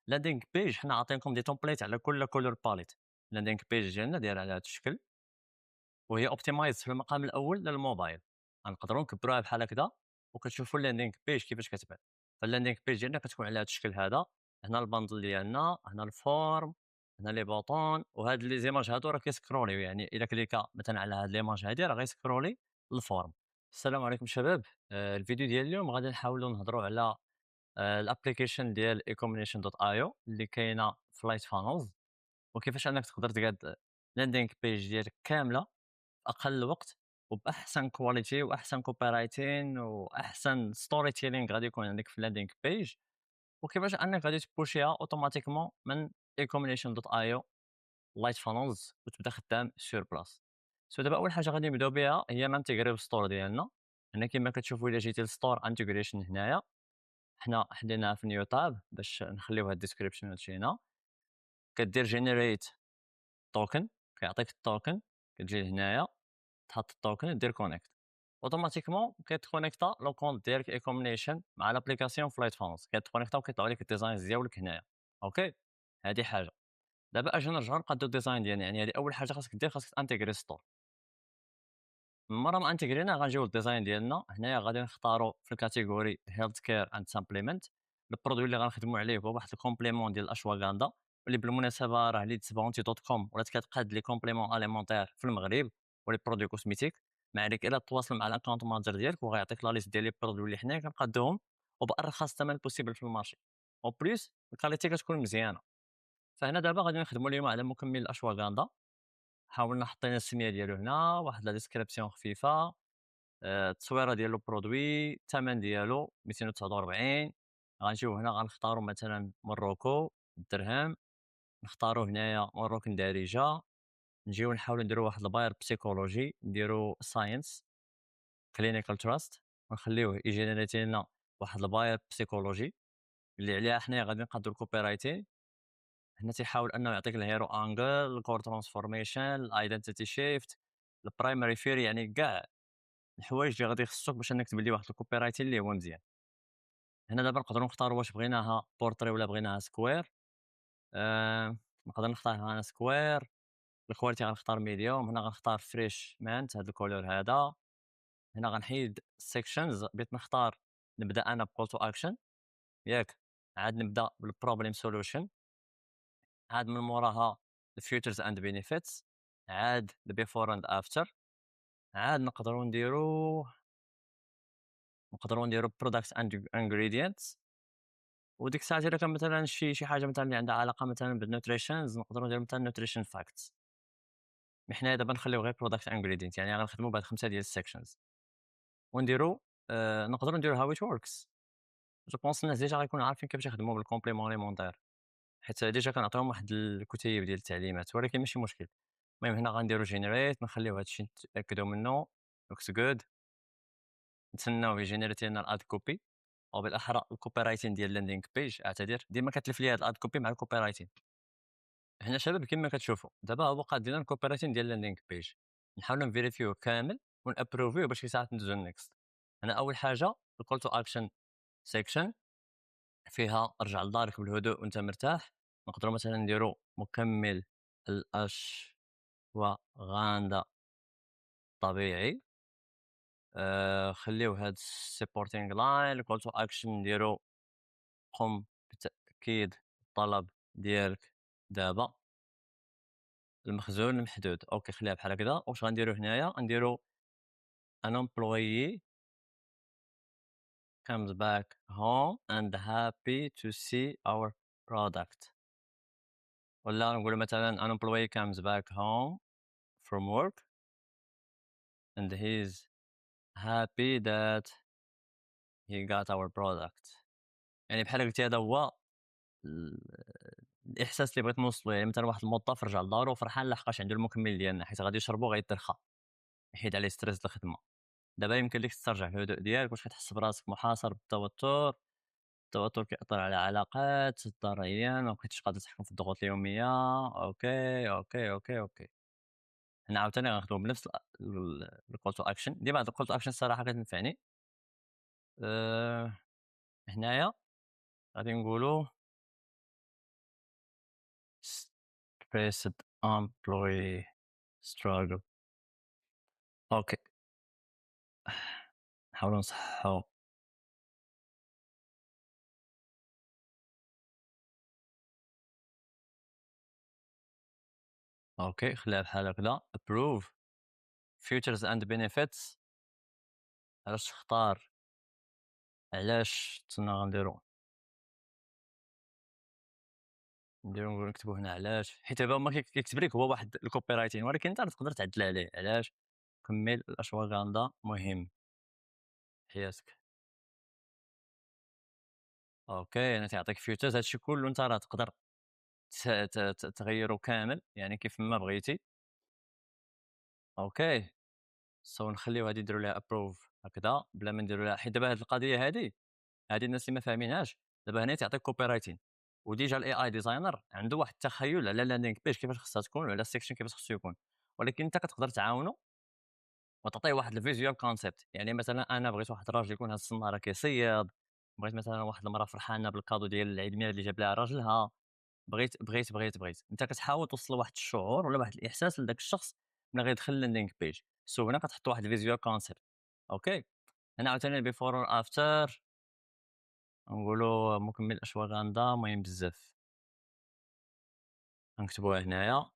لاندينغ بيج حنا عاطينكم دي تومبليت على كل كولور باليت. لاندينغ بيج ديالنا دايره على هذا الشكل، وهي اوبتيمايز في المقام الاول للموبايل. غنقدروا نكبروها بحال هكذا، وكتشوفوا اللاندينغ بيج كيفاش كتبان. فاللاندينغ بيج ديالنا كتكون على هذا الشكل هذا. هنا الباندل ديالنا، هنا الفورم، هنا لي بوطون، وهاد لي زيماج هادو راه كيسكروليو، يعني الا كليكا مثلا على هاد ليماج هادي راه غيسكرولي للفورم. السلام عليكم شباب. الفيديو ديال اليوم غادي نحاولوا نهضروا على الابليكيشن ديال ecombination.io اللي كاينه في لايت فانلز، وكيفاش انك تقدر تقاد لاندينغ بيج ديالك كامله اقل وقت وباحسن كواليتي واحسن كوبي رايتين واحسن ستوري تيلينغ غادي يكون عندك في اللاندينغ بيج، وكيفاش انك غادي تبوشيها اوتوماتيكمون من ايكومبينيشن دوت اي او لايت فانلز وتبدا خدام سور بلاص. سو دابا اول حاجه غادي نبداو بها هي نانتيغريو الستور ديالنا. هنا كما كتشوفوا الا جيتي للستور انتيغريشن هنايا، حنا حليناها في نيو تاب باش نخليوها الديسكريبشن هادشي هنا. كدير جينيريت توكن، كيعطيك التوكن، كتجي لهنايا تحط التوكن دير كونيكت، اوتوماتيكمون كيتكونيكتا لو كونت ديالك ايكومبينيشن مع لابليكاسيون فلايت فونس، كيتكونيكتا وكيطلعوا لك الديزاينز ديالك هنايا. اوكي، هذه حاجه. دابا اجي نرجعوا نقادو الديزاين ديالنا، يعني هذه اول حاجه خاصك دير، خاصك انتيغري ستور. من مره ما انتيغرينا غنجيو للديزاين ديالنا هنايا، غادي نختاروا في الكاتيجوري هيلث كير اند سامبليمنت. البرودوي اللي غنخدموا عليه هو واحد الكومبليمون ديال الاشواغندا، واللي بالمناسبه راه ليدز بونتي دوت كوم ولات كتقاد لي كومبليمون اليمونتير في المغرب ولي برودوي كوسميتيك. ما عليك الا تواصل مع الاكونت مانجر ديالك وغيعطيك لا ليست ديال لي برودوي اللي حنايا كنقادوهم وبارخص ثمن بوسيبل في المارشي، او بليس الكاليتي كتكون مزيانه. فهنا دابا غادي نخدموا اليوم على مكمل الاشواغندا. حاولنا حطينا السميه ديالو هنا، واحد لا ديسكريبسيون خفيفه، التصويره ديال البرودوي، الثمن ديالو 249. غنجيو هنا غنختاروا مثلا موروكو الدرهم، نختاروا هنايا مروكن دارجه. نجيو نحاولوا نديروا واحد الباير بسيكولوجي، نديروا ساينس كلينيكال تراست، ونخليوه يجينيريتي لنا واحد الباير بسيكولوجي اللي عليها حنايا غادي نقادو الكوبي رايتين. هنا تيحاول انه يعطيك الهيرو انجل، الكور ترانسفورميشن، الايدنتيتي شيفت، البرايمري فير، يعني كاع الحوايج اللي غادي يخصوك باش انك تبدي واحد الكوبي رايتين اللي هو مزيان. هنا دابا نقدروا نختاروا واش بغيناها بورتري ولا بغيناها سكوير. نقدر نختارها انا سكوير. الكواليتي غنختار ميديوم، هنا غنختار فريش مانت هذا الكولور هذا. هنا غنحيد السيكشنز، بغيت نختار نبدا انا بكول تو اكشن ياك، عاد نبدا بالبروبليم سولوشن، عاد من موراها الفيوتشرز اند بينيفيتس، عاد البيفور اند افتر، عاد نقدروا نديرو برودكت اند انجريدينتس. وديك الساعات الا كان مثلا شي حاجه مثلا اللي عندها علاقه مثلا بالنوتريشنز نقدروا نديرو مثلا نوتريشن فاكتس. مي حنايا دابا نخليو غير برودكت انجريدينت، يعني غنخدموا بهاد 5 ديال السيكشنز ونديرو. نقدروا نديرو هاو ات وركس. جو بونس الناس ديجا غيكونوا عارفين كيفاش يخدموا بالكومبليمون ليمونتير، حيت ديجا كنعطيهم واحد الكتيب ديال التعليمات، ولكن ماشي مشكل. المهم هنا غنديرو جينيريت، نخليو هادشي نتاكدوا منه. لوكس جود. نتسناو يجينيريتي لنا الاد كوبي، او بالاحرى الكوبي رايتين ديال اللاندينغ بيج. اعتذر ديما كتلف لي هاد الاد كوبي مع الكوبي رايتين. هنا شباب كما كتشوفوا دابا هو قاد لنا الكوبي رايتين ديال اللاندينغ بيج. نحاولوا نفيريفيوه كامل ونابروفيوه باش ساعات ندوزو للنكست. هنا اول حاجه الكول تو اكشن سيكشن، فيها ارجع لدارك بالهدوء وانت مرتاح. نقدروا مثلا نديروا مكمل الاشواغندا طبيعي. خليو هاد السيبورتينغ لاين. الكول تو اكشن نديرو قم بتاكيد الطلب ديالك دابا، المخزون المحدود. اوكي خليها بحال هكذا. واش غنديرو هنايا؟ غنديرو an employee comes back home and happy to see our product. ولا نقولو مثلا an employee comes back home from work and he's happy that he got our product. يعني بحال قلتي هذا هو ال الإحساس اللي بغيت نوصلو. يعني مثلًا واحد الموظف رجع لدارو فرحان لحقاش عنده المكمل ديالنا، حيت غادي يشربو غيترخى، يحيد عليه ستريس الخدمة. دابا يمكن ليك تسترجع الهدوء ديالك، واش كتحس براسك محاصر بالتوتر؟ التوتر كيأثر على العلاقات الضرورية، ما بقيتيش قادر تحكم في الضغوط اليومية. أوكي، أوكي، أوكي، أوكي. هنا عاوتاني غنخدمو بنفس الcall to action. ديما هاد الcall to action الصراحة كتنفعني. هنايا غادي نقولو Praised employee struggle. أوكي، نحاولوا نصحّحوا. أوكي، خليها بحال هكذا approve features and benefits. علاش تختار، علاش تسنى غنديرو، نقولوا نكتبوا هنا علاش، حيت دابا هما كيكتب لك هو واحد الcopywriting، ولكن أنت تقدر تعدل عليه، علاش كمّل الأشواغندا مهم، حياتك. أوكي، يعني تيعطيك features، هادشي كلّه أنت راه تقدر ت ت ت تغيّرو كامل، يعني كيف ما بغيتي. أوكي، نخلّيو هادي نديرو ليها approve هكذا بلا ما نديرو لها، حيت دابا هاد القضية هادي الناس اللي ما فاهمينهاش. دابا هنا تيعطيك copywriting، وديجا الAI designer عنده واحد التخيُّل على الlanding page كيفاش خصها تكون، وعلى الsection كيفاش خصو يكون، ولكن أنت كتقدر تعاونو وتعطيه واحد الvisual concept. يعني مثلًا أنا بغيت واحد الراجل يكون هز السنارة كيصيّد، بغيت مثلًا واحد المرا فرحانة بالكادو ديال عيد الميلاد اللي جاب ليها راجلها، بغيت، أنت كتحاول توصّل لواحد الشعور ولا واحد الإحساس لذاك الشخص ملي غيدخل الlanding page. هنا كتحط واحد الvisual concept. أوكي، هنا عاوتاني before or after نقولوا مكمل الأشواغندا مهم بزاف، غنكتبوها هنايا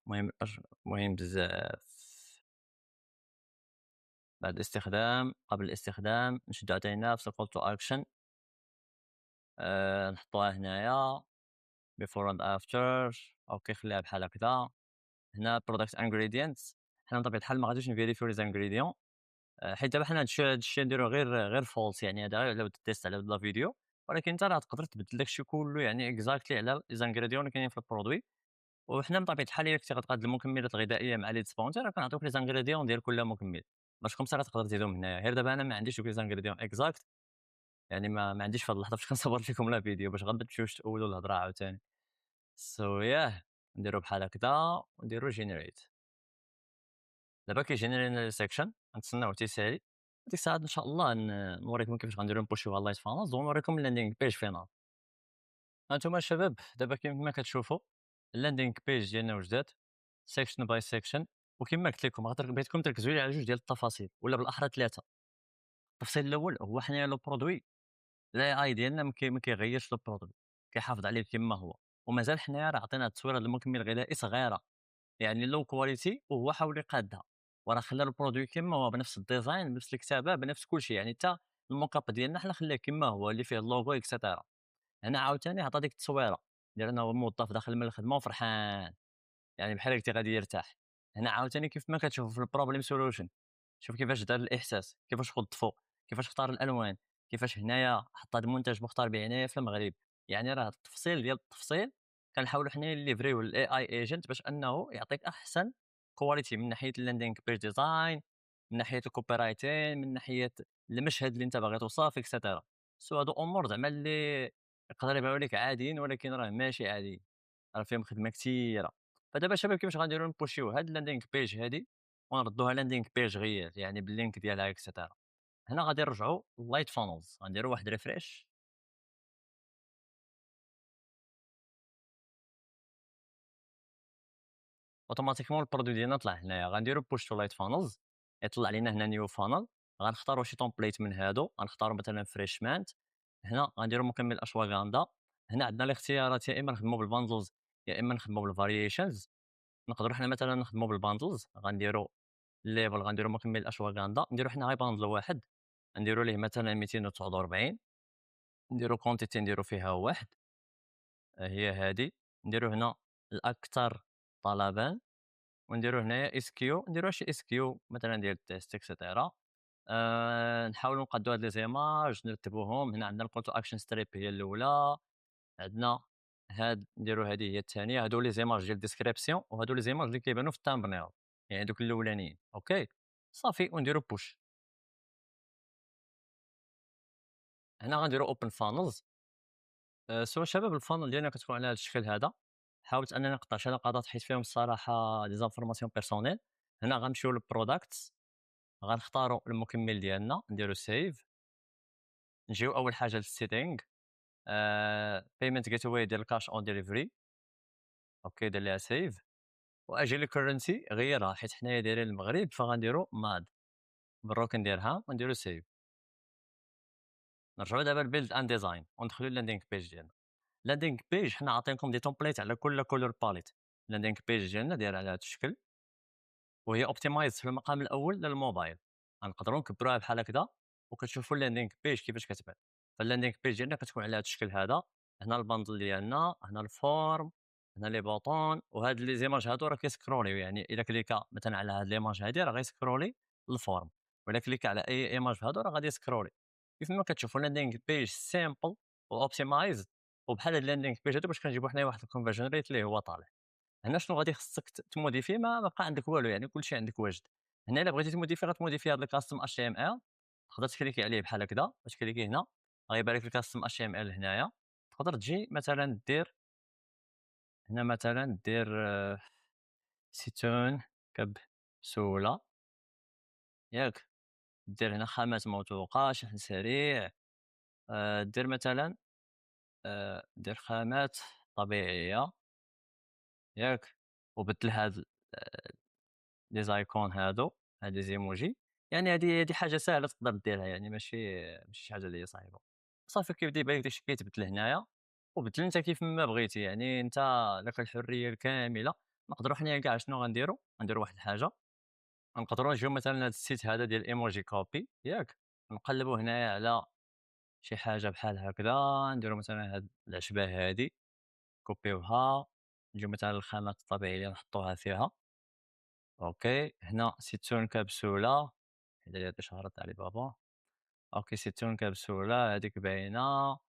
مهم بزاف. بعد الاستخدام، قبل الاستخدام، نشدو عاوتاني نفس الcall to action، نحطوها هنايا before and after. أوكي، خليها بحال هكذا. هنا product ingredients، حنا بطبيعة الحال ما غاديوش نفيريفيو les ingrédients، حيت دابا حنا هادشي نديروه غير false، يعني هذا غير على ود التيست على ود لا فيديو، ولكن أنت راه تقدر تبدل داكشي كلّه يعني exactly على les ingrédients اللي كاينين في البرودوي. وحنا بطبيعة الحال إلا كنتي غتقاد المكملات الغذائية مع lead sponsor راه كنعطيوك les ingrédients ديال كل مكمل، باش كومسا راه تقدر تزيدهم هنايا. غير دابا أنا ما عنديش دوك les ingrédients exact، يعني ما عنديش في هاد اللحظة فاش كنصور لكم لا فيديو باش غير تمشيوش تأولوا الهضرة عاوتاني. ياه، نديرو بحال هكذا ونديرو generate. دابا كيجينيري لنا section، غنتسناوه تيسالي، ديك الساعات إن شاء الله نوريكم كيفاش غنديرو نبوشيوها light funnels ونوريكم الlanding page فينال. هانتوما الشباب دابا كيما كتشوفوا الlanding page ديالنا وجدات section by section، وكما قلت لكم بغيتكم تركزوا لي على جوج ديال التفاصيل ولا بالاحرى ثلاثه. التفصيل الاول هو حنايا لو برودوي، الاي اي ديالنا ما كيغيرش لو برودوي، كيحافظ عليه كما هو، ومازال حنايا راه عطينا التصويره ديال المكمل الغذائي صغيره، يعني لو كواليتي، وهو حاول يقادها وراه خلى البرودوي كما هو بنفس الديزاين بنفس الكتابه بنفس كل شيء، يعني حتى الموك اب ديالنا حنا خلاه كما هو اللي فيه اللوغو اكسيتيرا. هنا عاوتاني عطى ديك التصويره ديال انه هو موظف داخل من الخدمه وفرحان، يعني بحال قلتي غادي يرتاح. هنا عاوتاني كيف ما كتشوف في البروبليم سولوشن، شوف كيفاش دار الإحساس، كيفاش خُض فوق، كيفاش اختار الألوان، كيفاش هنايا حط هاد المنتج مختار بعناية في المغرب. يعني راه التفصيل ديال التفصيل كنحاولوا حنايا نليفريو للAI agent باش أنه يعطيك أحسن quality من ناحية الlanding page design، من ناحية الcopywriting، من ناحية المشهد اللي أنت باغي توصف etcetera. هادو أمور زعما اللي يقدر يبانو لك عاديين، ولكن راه ماشي عاديين، راه فيهم خدمة كتيرة. فدابا الشباب كيفاش غنديرو نبوشيو هاد الlanding page هادي ونردوها landing page غير يعني باللينك ديالها اكسيتيرا. هنا غادي نرجعوا للايت فانلز، غنديروا واحد ريفريش اوتوماتيكمون البرودوي ديالنا طلع هنايا. غنديروا بوش تو لايت فانلز، يطلع لينا هنا نيو فانل. غنختاروا شي تومبليت من هادو، غنختاروا مثلا فريشمانت. هنا غنديروا مكمل اشواغندا. هنا عندنا الاختيارات، يا اما نخدموا بالباندلز يا اما نخدموا بالفاريشنز. نقدروا حنا مثلا نخدموا بالباندلز، غنديروا الليفل، غنديروا مكمل اشواغندا، نديروا حنا غير باندل واحد، نديروا ليه مثلا 249، نديروا كونتيتي نديروا فيها واحد، هي هادي. نديرو هنا الأكثر طلبًا، ونديرو هنايا SQ، نديروها شي SQ مثلًا ديال التيست إتسيتيرا. نحاولوا نقادو هاد لي زيماج نرتبوهم. هنا عندنا الcall to action strip هي الأولى، عندنا نديرو هادي هي الثانية. هادو لي زيماج ديال الديسكريبسيون، وهادو لي زيماج اللي كيبانو في الthumbnail، يعني دوك الأولانيين. أوكي، صافي ونديرو push. هنا غنديرو open funnels. شباب الfunnel ديالنا كتكون على هاد الشكل هذا. حاولت أنني نقطع شي لقطات حيت فيهم الصراحة des informations personnelles. هنا غنمشيو للproducts، غنختاروا المكمل ديالنا، نديرو save. نجيو أول حاجة للsetting، payment gateway ديال cash on delivery. أوكي، دير ليها save. وأجيال الcurrency غيّرها حيت حنايا دايرين المغرب فغنديرو ماد، بالروكن ديرهام ونديرو save. نرجعو دابا لbuild and design وندخلو للlanding page ديالنا. landing page حنا عاطينكم دي template على كل color palette. landing page ديالنا دايرة على هاد الشكل وهي optimized في المقام الأول للموبايل. غنقدروا نكبروها بحال هكذا وكتشوفوا الlanding page كيفاش كتبان. فالlanding page ديالنا كتكون على هاد الشكل هذا. هنا الباندل ديالنا، هنا الفورم، هنا لي بوطون، وهاد لي زيماج هادو راه كيسكروليو، يعني إلا كليكا مثلًا على هاد ليماج هادي راه غيسكرولي للفورم، وإلا كليكا على أي ايماج في هادو راه غادي يسكرولي. كيف ما كتشوفوا landing page simple وoptimized وبحال هاد landing page هادو باش كنجيبوا حنايا واحد الconversion rate اللي هو طالع. هنا شنو غادي خصك تموديفي؟ ما بقى عندك والو، يعني كلشي عندك واجد. هنا إلا بغيتي تموديفي غتموديفي هاد الcustom HTML، تقدر تكليكي عليه بحال هكذا، تكليكي هنا غيبان لك الcustom HTML هنايا. تقدر تجي مثلًا دير هنا مثلًا دير زيتون كبسولة ياك، دير هنا خامات موثوقة، شحن سريع، دير مثلًا دير خامات طبيعية ياك، وبدل هاد لي زايكون هادو، هاد لي زيموجي. يعني هادي حاجة ساهلة تقدر ديرها، يعني ماشي شي حاجة اللي هي صعيبة. صافي كيبدا يبان لك داك الشي كيتبدل هنايا، وبدل أنت كيف ما بغيتي، يعني أنت لك الحرية الكاملة. نقدروا حنايا كاع شنو غنديروا واحد الحاجة، غنقدروا نجيو مثلًا لهاد السيت هذا ديال ايموجي كوبي ياك، نقلبوا هنايا على شي حاجة بحال هكذا، نديروا مثلًا هاد العشبة هادي نكوبيوها، نجيو مثلًا للخامات الطبيعية نحطوها فيها. أوكي، هنا سيتون كبسولة، حيد لي هاد الإشعارات تاع علي بابا. أوكي سيتون كبسولة هاديك باينة.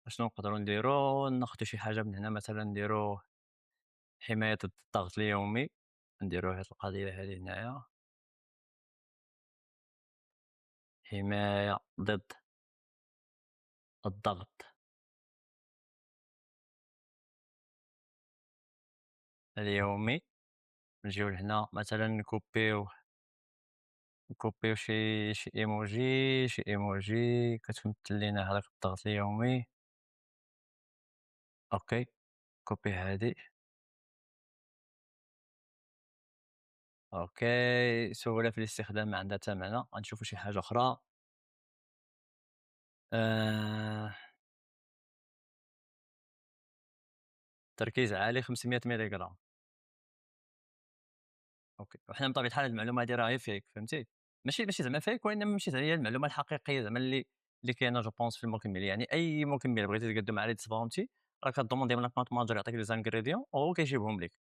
أشنو نقدروا نديروا؟ ناخدو شي حاجة من هنا مثلًا نديرو حماية ضد الضغط اليومي، نديرو هاد القضية هادي هنايا، حماية ضد الضغط اليومي. نجيو لهنا مثلًا نكوبيو شي إيموجي كتمثل لينا هذاك الضغط اليومي. أوكي، كوبي هادي. أوكي، سهولة في الاستخدام ما عندها حتى معنى. غنشوفوا شي حاجة أخرى. آآ تركيز عالي 500 ميلي جرام. أوكي، وحنا بطبيعة الحال هاد المعلومة هادي راهي fake فهمتي، ماشي زعما fake، وإنما ماشي زعما هي المعلومة الحقيقية زعما اللي كاينة جو بونس في المكمل. يعني أي مكمل بغيتي تقادو مع Let's Bounty راه كدوموندي من الaccount manager يعطيك لي زانغريديون وهو كيجيبهم لك.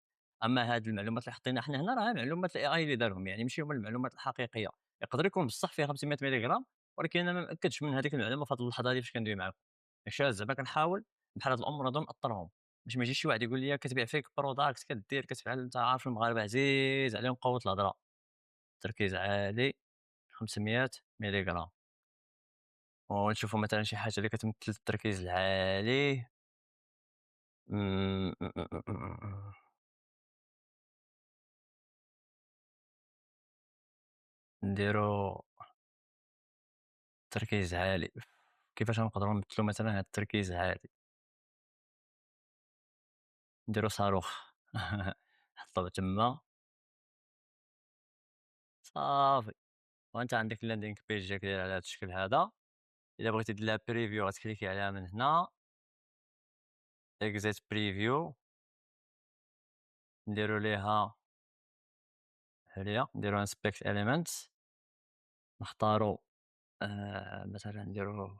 أما هاد المعلومات اللي حطينا حنا هنا راه معلومات الAI اللي دارهم، يعني ماشي هما المعلومات الحقيقية. يقدر يكون بصح فيها 500 ميلي جرام، ولكن أنا ما مأكدش من هذيك المعلومة في هاد اللحظة هادي فاش كندوي معاكم. داكشي علاش زعما كنحاول بحال هاد الأمور هادو نأطرهم، باش ما يجيش شي واحد يقول لي كتبيع fake product كدير كتفعل. أنت عارف المغاربة عزيز عليهم قوة الهضرة. تركيز عالي 500 ميلي جرام. ونشوفوا مثلًا شي حاجة اللي كتمثل التركيز العالي. إمم، إمم، إمم، إمم، إمم، إمم. نديرو تركيز عالي. كيفاش غنقدروا نمثلوا مثلًا هاد التركيز العالي؟ نديرو صاروخ نحطوه تما صافي. وأنت عندك الlanding page ديالك داير على هاد الشكل هذا. إلا بغيتي دير لها preview غتكليكي عليها من هنا exit preview، نديرو ليها ها هي، نديرو inspect elements، نختارو مثلًا نديرو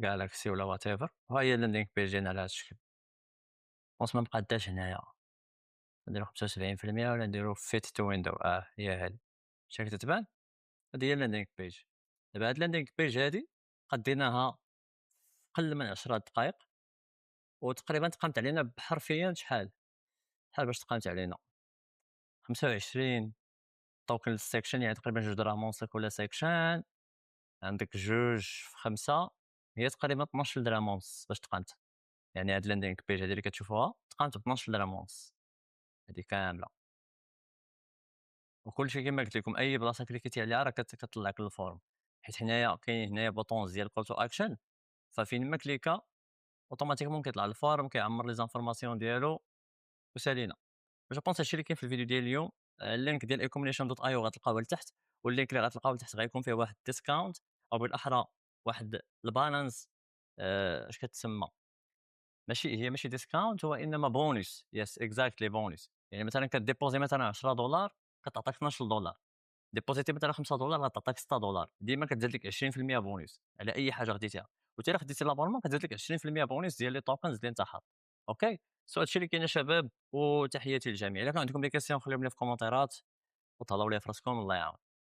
Galaxy ولا whatever، وها هي الlanding page ديالنا على هاد الشكل. بونس ما مقاداش هنايا، نديرو 75% ولا نديرو fit to window. هي هادي، شايف كتبان؟ هادي هي الlanding page. دابا هاد الlanding page هادي قديناها قل من 10 دقايق، وتقريبا تقامت علينا بحرفيًا شحال باش تقامت علينا؟ 25 token section، يعني تقريبا 2 دراهم ونص كل section. عندك 2 في 5 هي تقريبا 12 درهم ونص باش تقامت. يعني هاد الlanding page هادي اللي كتشوفوها تقامت ب12 درهم ونص هادي كاملة. وكلشي كيما قلت لكم أي بلاصة كليكيتي عليها راه كتطلعك للفورم، حيت حنايا كاين هنايا بوطونز ديال call to action، ففين ما كليكا اوتوماتيكمون كيطلع للفورم كيعمر لي زانفورماسيون ديالو وسالينا. جو بونس هادشي اللي كاين في الفيديو ديال اليوم. اللينك ديال ecombination.io غتلقاوه لتحت، واللينك اللي غتلقاوه لتحت غيكون فيه واحد الديسكاونت، او بالاحرى واحد البالانس. اش كتسمى، ماشي ديسكاونت، هو انما بونus. يس اكزاكتلي بونus. يعني مثلا كديبوزي مثلا 10 دولار كتعطيك 12 دولار، ديبوزيتي مثلا 5 دولار غتعطيك 6 دولار، ديما كتزاد لك 20% بونus على اي حاجه خديتيها. وتي الا خديتي لابونمون كتزاد لك 20% بونus ديال لي توكنز اللي انت حاط. اوكي، سو هادشي اللي كاين يا شباب، وتحياتي للجميع. الا كان عندكم دي كيسيون خليهم لي في الكومونتيرات وتهلاو ليا في راسكم. الله يعاون.